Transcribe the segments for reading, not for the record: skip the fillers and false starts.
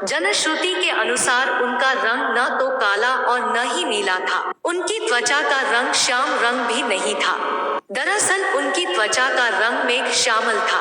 जनश्रुति के अनुसार उनका रंग न तो काला और न ही नीला था। उनकी त्वचा का रंग श्याम रंग भी नहीं था। दरअसल उनकी त्वचा का रंग मेघ श्यामल था,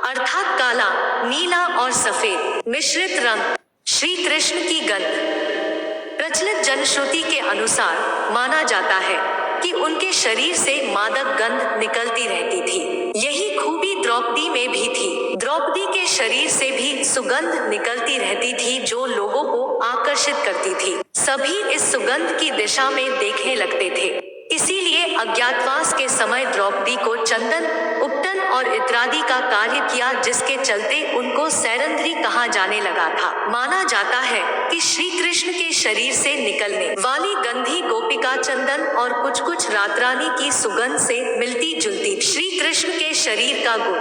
अर्थात काला, नीला और सफेद मिश्रित रंग। श्री कृष्ण की गंध। प्रचलित जनश्रुति के अनुसार माना जाता है कि उनके शरीर से मादक गंध निकलती रहती थी। यही खूबी द्रौपदी में भी थी। द्रौपदी के शरीर से भी सुगंध निकलती रहती थी जो लोगों को आकर्षित करती थी। सभी इस सुगंध की दिशा में देखने लगते थे। इसीलिए अज्ञातवास के समय द्रौपदी को चंदन, उपटन और इत्रादि का कार्य किया, जिसके चलते उनको सैरंध्री कहा जाने लगा था। माना जाता है कि श्री कृष्ण के शरीर से निकलने वाली गंधी गोपिका चंदन और कुछ रातरानी की सुगंध से मिलती जुलती। श्री कृष्ण के शरीर का गुण।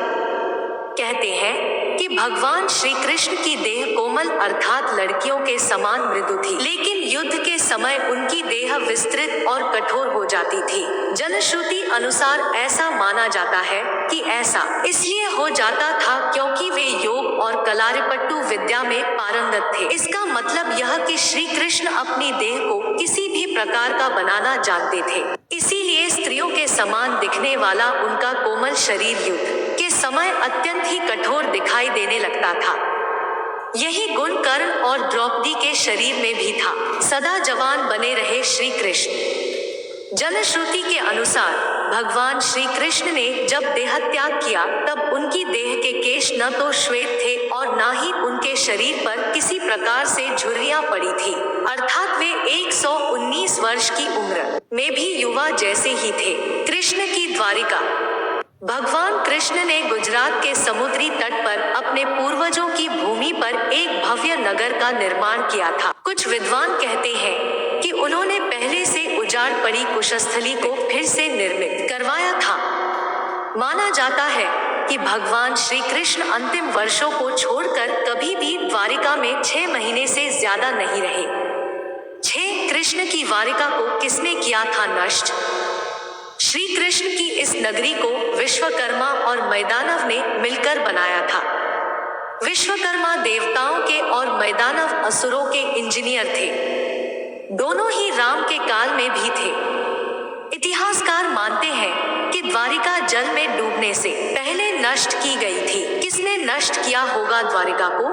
कहते हैं कि भगवान श्री कृष्ण की देह कोमल अर्थात लड़कियों के समान मृदु थी, लेकिन युद्ध के समय उनकी देह विस्तृत और कठोर हो जाती थी। जनश्रुति अनुसार ऐसा माना जाता है कि ऐसा इसलिए हो जाता था क्योंकि वे योग और कलारिपट्टू विद्या में पारंगत थे। इसका मतलब यह कि श्री कृष्ण अपनी देह को किसी भी प्रकार का बनाना जानते थे। इसीलिए स्त्रियों के समान दिखने वाला उनका कोमल शरीर युद्ध के समय अत्यंत ही कठोर दिखाई देने लगता था। यही गुण कर्ण और द्रौपदी के शरीर में भी था। सदा जवान बने रहे श्री कृष्ण। जनश्रुति के अनुसार भगवान श्री कृष्ण ने जब देह त्याग किया तब उनकी देह के केश न तो श्वेत थे और न ही उनके शरीर पर किसी प्रकार से झुर्रियां पड़ी थी, अर्थात वे 119 वर्ष की उम्र में भी युवा जैसे ही थे। कृष्ण की द्वारिका। भगवान कृष्ण ने गुजरात के समुद्री तट पर अपने पूर्वजों की भूमि पर एक भव्य नगर का निर्माण किया था। कुछ विद्वान कहते हैं कि उन्होंने पहले से उजाड़ पड़ी कुशस्थली को फिर से निर्मित करवाया था। माना जाता है कि भगवान श्री कृष्ण अंतिम वर्षों को छोड़कर कभी भी द्वारिका में 6 महीने से ज्यादा नहीं रहे। 6 कृष्ण की द्वारिका को किसने किया था नष्ट? श्री कृष्ण की इस नगरी को विश्वकर्मा और मैदानव ने मिलकर बनाया था। विश्वकर्मा देवताओं के और मैदानव असुरों के इंजीनियर थे। दोनों ही राम के काल में भी थे। इतिहासकार मानते हैं कि द्वारिका जल में डूबने से पहले नष्ट की गई थी। किसने नष्ट किया होगा द्वारिका को?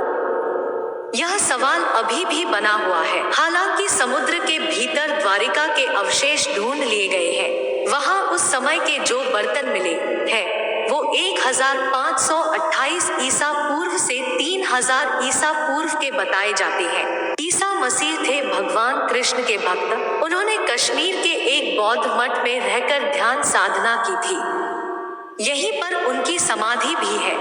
यह सवाल अभी भी बना हुआ है। हालांकि समुद्र के भीतर द्वारिका के अवशेष ढूंढ लिए गए हैं। वहां उस समय के जो बर्तन मिले हैं वो 1528 ईसा पूर्व से 3000 ईसा पूर्व के बताए जाते हैं। ईसा मसीह थे भगवान कृष्ण के भक्त। उन्होंने कश्मीर के एक बौद्ध मठ में रहकर ध्यान साधना की थी। यहीं पर उनकी समाधि भी है।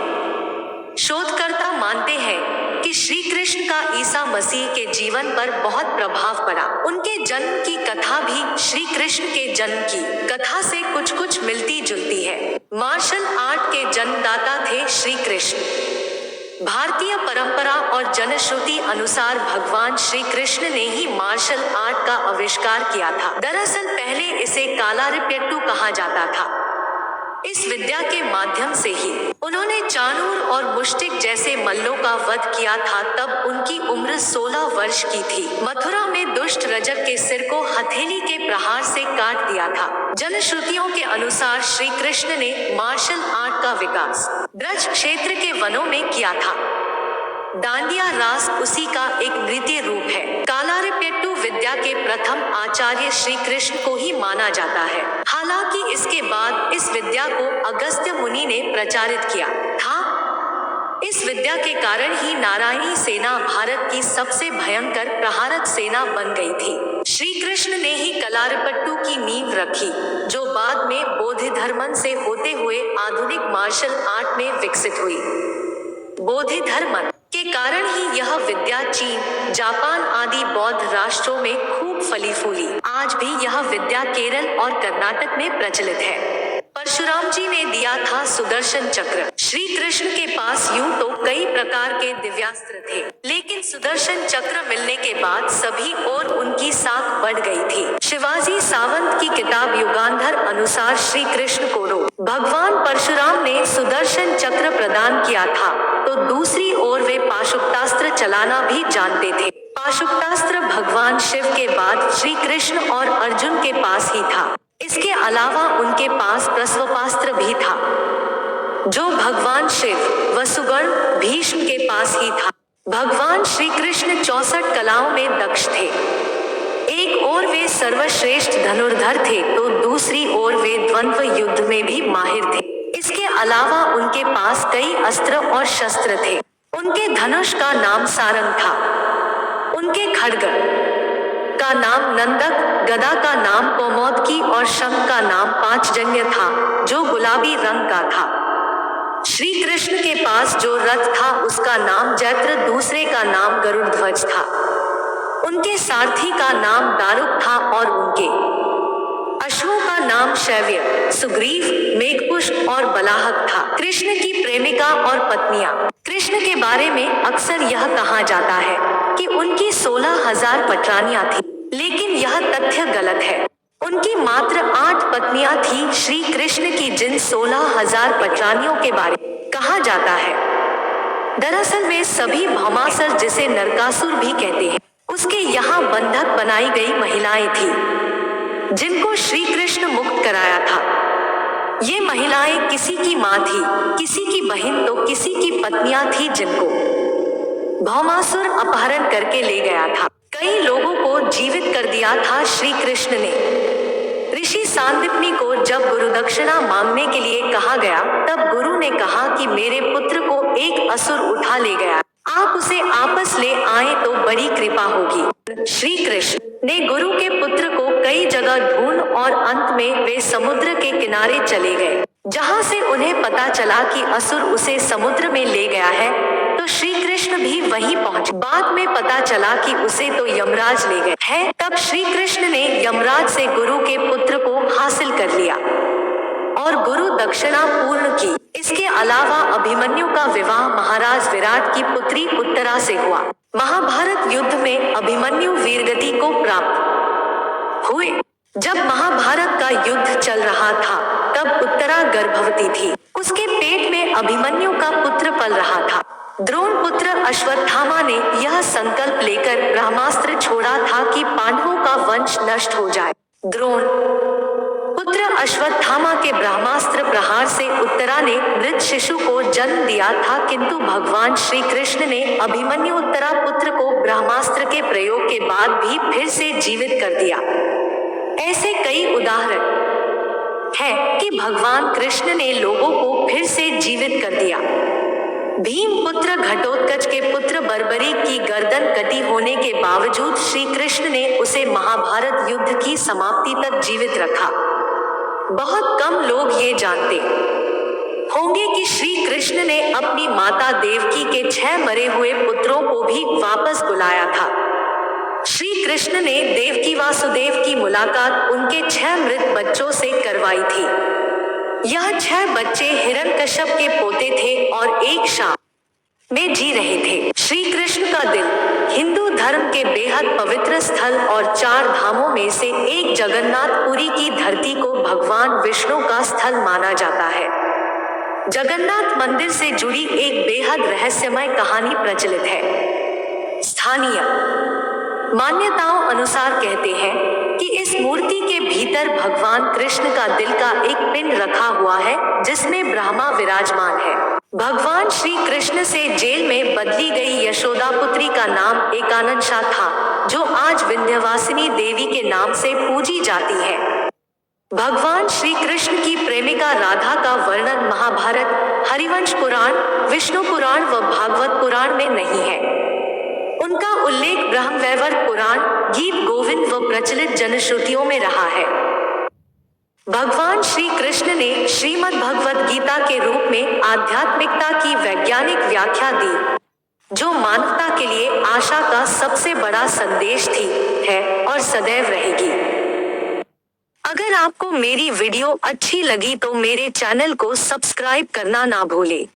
शोधकर्ता मानते हैं कि श्री कृष्ण का ईसा मसीह के जीवन पर बहुत प्रभाव पड़ा। उनके जन्म की कथा भी श्री कृष्ण के जन्म की कथा से कुछ मिलती जुलती है। मार्शल आर्ट के जन्मदाता थे श्री कृष्ण। भारतीय परंपरा और जनश्रुति अनुसार भगवान श्री कृष्ण ने ही मार्शल आर्ट का आविष्कार किया था। दरअसल पहले इसे कालारिपयट्टू कहा जाता था। इस विद्या के माध्यम से ही उन्होंने चाणूर और मुष्टिक जैसे मल्लों का वध किया था। तब उनकी उम्र 16 वर्ष की थी। मथुरा में दुष्ट रजक के सिर को हथेली के प्रहार से काट दिया था। जनश्रुतियों के अनुसार श्री कृष्ण ने मार्शल आर्ट का विकास ब्रज क्षेत्र के वनों में किया था। डांडिया रास उसी का एक नृत्य रूप है। कालारिपयट्टू विद्या के प्रथम आचार्य श्री कृष्ण को ही माना जाता है। हालांकि इसके बाद इस विद्या को अगस्त्य मुनि ने प्रचारित किया था। इस विद्या के कारण ही नारायणी सेना भारत की सबसे भयंकर प्रहारक सेना बन गई थी। श्री कृष्ण ने ही कलारिपयट्टू की नींव रखी, जो बाद में बोधिधर्मन से होते हुए आधुनिक मार्शल आर्ट में विकसित हुई। बोधिधर्मन के कारण ही यह विद्या चीन, जापान आदि बौद्ध राष्ट्रों में खूब फली फूली। आज भी यह विद्या केरल और कर्नाटक में प्रचलित है। परशुराम जी ने दिया था सुदर्शन चक्र। श्री कृष्ण के पास यूं तो कई प्रकार के दिव्यास्त्र थे, लेकिन सुदर्शन चक्र मिलने के बाद सभी और उनकी साख बढ़ गई थी। शिवाजी सावंत की किताब युगांधर अनुसार श्री कृष्ण को भगवान परशुराम ने सुदर्शन चक्र प्रदान किया था, तो दूसरी ओर वे पाशुपतास्त्र चलाना भी जानते थे। पाशुपतास्त्र भगवान शिव के बाद श्री कृष्ण और अर्जुन के पास ही था। इसके अलावा उनके पास प्रस्वपास्त्र भी था, जो भगवान शिव, वसुगण, भीष्म के पास ही था। भगवान श्री कृष्ण 64 कलाओं में दक्ष थे। एक ओर वे सर्वश्रेष्ठ धनुर्धर थे, तो दूसरी ओर वे द्वंद्व युद्ध में भी माहिर थे। इसके अलावा उनके पास कई अस्त्र और शस्त्र थे। उनके धनुष का नाम सारंग था, उनके खड्ग का नाम नंदक, गदा का नाम कौमोदकी और शंख का नाम पांचजन्य था, जो गुलाबी रंग का था। श्री कृष्ण के पास जो रथ था उसका नाम जैत्र, दूसरे का नाम गरुड़ ध्वज था। उनके सारथी का नाम दारुक था और उनके अश्वों का नाम शैव्य, सुग्रीव, मेघपुष्प और बलाहक था। कृष्ण की प्रेमिका और पत्नियां। कृष्ण के बारे में अक्सर यह कहा जाता है कि उनकी 16,000 पटरानियां थी, लेकिन यह तथ्य गलत है। उनकी मात्र 8 पत्नियां थी श्री कृष्ण की, जिन 16,000 पटरानियों के बारे में कहा जाता है। दरअसल वे सभी भौमासुर, जिसे नरकासुर भी कहते हैं, उसके यहाँ बंधक बनाई गई महिलाएं थी, जिनको श्री कृष्ण मुक्त कराया था। ये महिलाएं किसी की माँ थी, किसी की बहन तो किसी की पत्नियां थी, जिनको भौमासुर अपहरण करके ले गया था। कई लोगों को जीवित कर दिया था श्री कृष्ण ने। ऋषि सांदीपनि को जब गुरु दक्षिणा मांगने के लिए कहा गया, तब गुरु ने कहा कि मेरे पुत्र को एक असुर उठा ले गया, आप उसे आपस ले आए तो बड़ी कृपा होगी। श्री कृष्ण ने गुरु के पुत्र को कई जगह ढूंढ और अंत में वे समुद्र के किनारे चले गए, जहां से उन्हें पता चला कि असुर उसे समुद्र में ले गया है, तो श्री कृष्ण भी वहीं पहुंचे। बाद में पता चला कि उसे तो यमराज ले गए हैं। तब श्री कृष्ण ने यमराज से गुरु के पुत्र को हासिल कर लिया और गुरु दक्षिणा पूर्ण की। इसके अलावा अभिमन्यु का विवाह महाराज विराट की पुत्री उत्तरा से हुआ। महाभारत युद्ध में अभिमन्यु वीरगति को प्राप्त हुए। जब महाभारत का युद्ध चल रहा था, तब उत्तरा गर्भवती थी। उसके पेट में अभिमन्यु का पुत्र पल रहा था। द्रोण पुत्र अश्वत्थामा ने यह संकल्प लेकर ब्रह्मास्त्र छोड़ा था कि पांडवों का वंश नष्ट हो जाए। द्रोण पुत्र अश्वत्थामा के ब्रह्मास्त्र प्रहार से उत्तरा ने मृत शिशु को जन्म दिया था, किंतु भगवान श्री कृष्ण ने अभिमन्यु उत्तरा पुत्र को ब्रह्मास्त्र के प्रयोग के बाद भी फिर से जीवित कर दिया। ऐसे कई उदाहरण हैं कि भगवान कृष्ण ने लोगों को फिर से जीवित कर दिया। भीम पुत्र घटोत्कच के पुत्र बर्बरी की गर्दन कटी होने के बावजूद श्री कृष्ण ने उसे महाभारत युद्ध की समाप्ति तक जीवित रखा। बहुत कम लोग ये जानते होंगे कि श्री कृष्ण ने अपनी माता देवकी के 6 मरे हुए पुत्रों को भी वापस बुलाया था। श्री कृष्ण ने देवकी वासुदेव की मुलाकात उनके 6 मृत बच्चों से करवाई थी। यह 6 बच्चे हिरण्यकश्यप के पोते थे और एक शाप में जी रहे थे। श्री कृष्ण का दिल हिंदू धर्म के बेहद पवित्र स्थल और 4 धामों में से एक जगन्नाथपुरी की धरती को भगवान विष्णु का स्थल माना जाता है। जगन्नाथ मंदिर से जुड़ी एक बेहद रहस्यमय कहानी प्रचलित है। स्थानीय मान्यताओं अनुसार कहते हैं कि इस मूर्ति के भीतर भगवान कृष्ण का दिल का एक पिंड रखा हुआ है, जिसमें ब्रह्मा विराजमान है। भगवान श्री कृष्ण से जेल में बदली गई यशोदा पुत्री का नाम एकानंशा था, जो आज विंध्यवासिनी देवी के नाम से पूजी जाती है। भगवान श्री कृष्ण की प्रेमिका राधा का वर्णन महाभारत, हरिवंश पुराण, विष्णु पुराण व भागवत पुराण में नहीं है। उनका उल्लेख ब्रह्मवैवर्त पुराण, गीत गोविंद व प्रचलित जनश्रुतियों में रहा है। भगवान श्री कृष्ण ने श्रीमद् भगवत गीता के रूप में आध्यात्मिकता की वैज्ञानिक व्याख्या दी, जो मानवता के लिए आशा का सबसे बड़ा संदेश थी, है और सदैव रहेगी। अगर आपको मेरी वीडियो अच्छी लगी तो मेरे चैनल को सब्सक्राइब करना ना भूलें।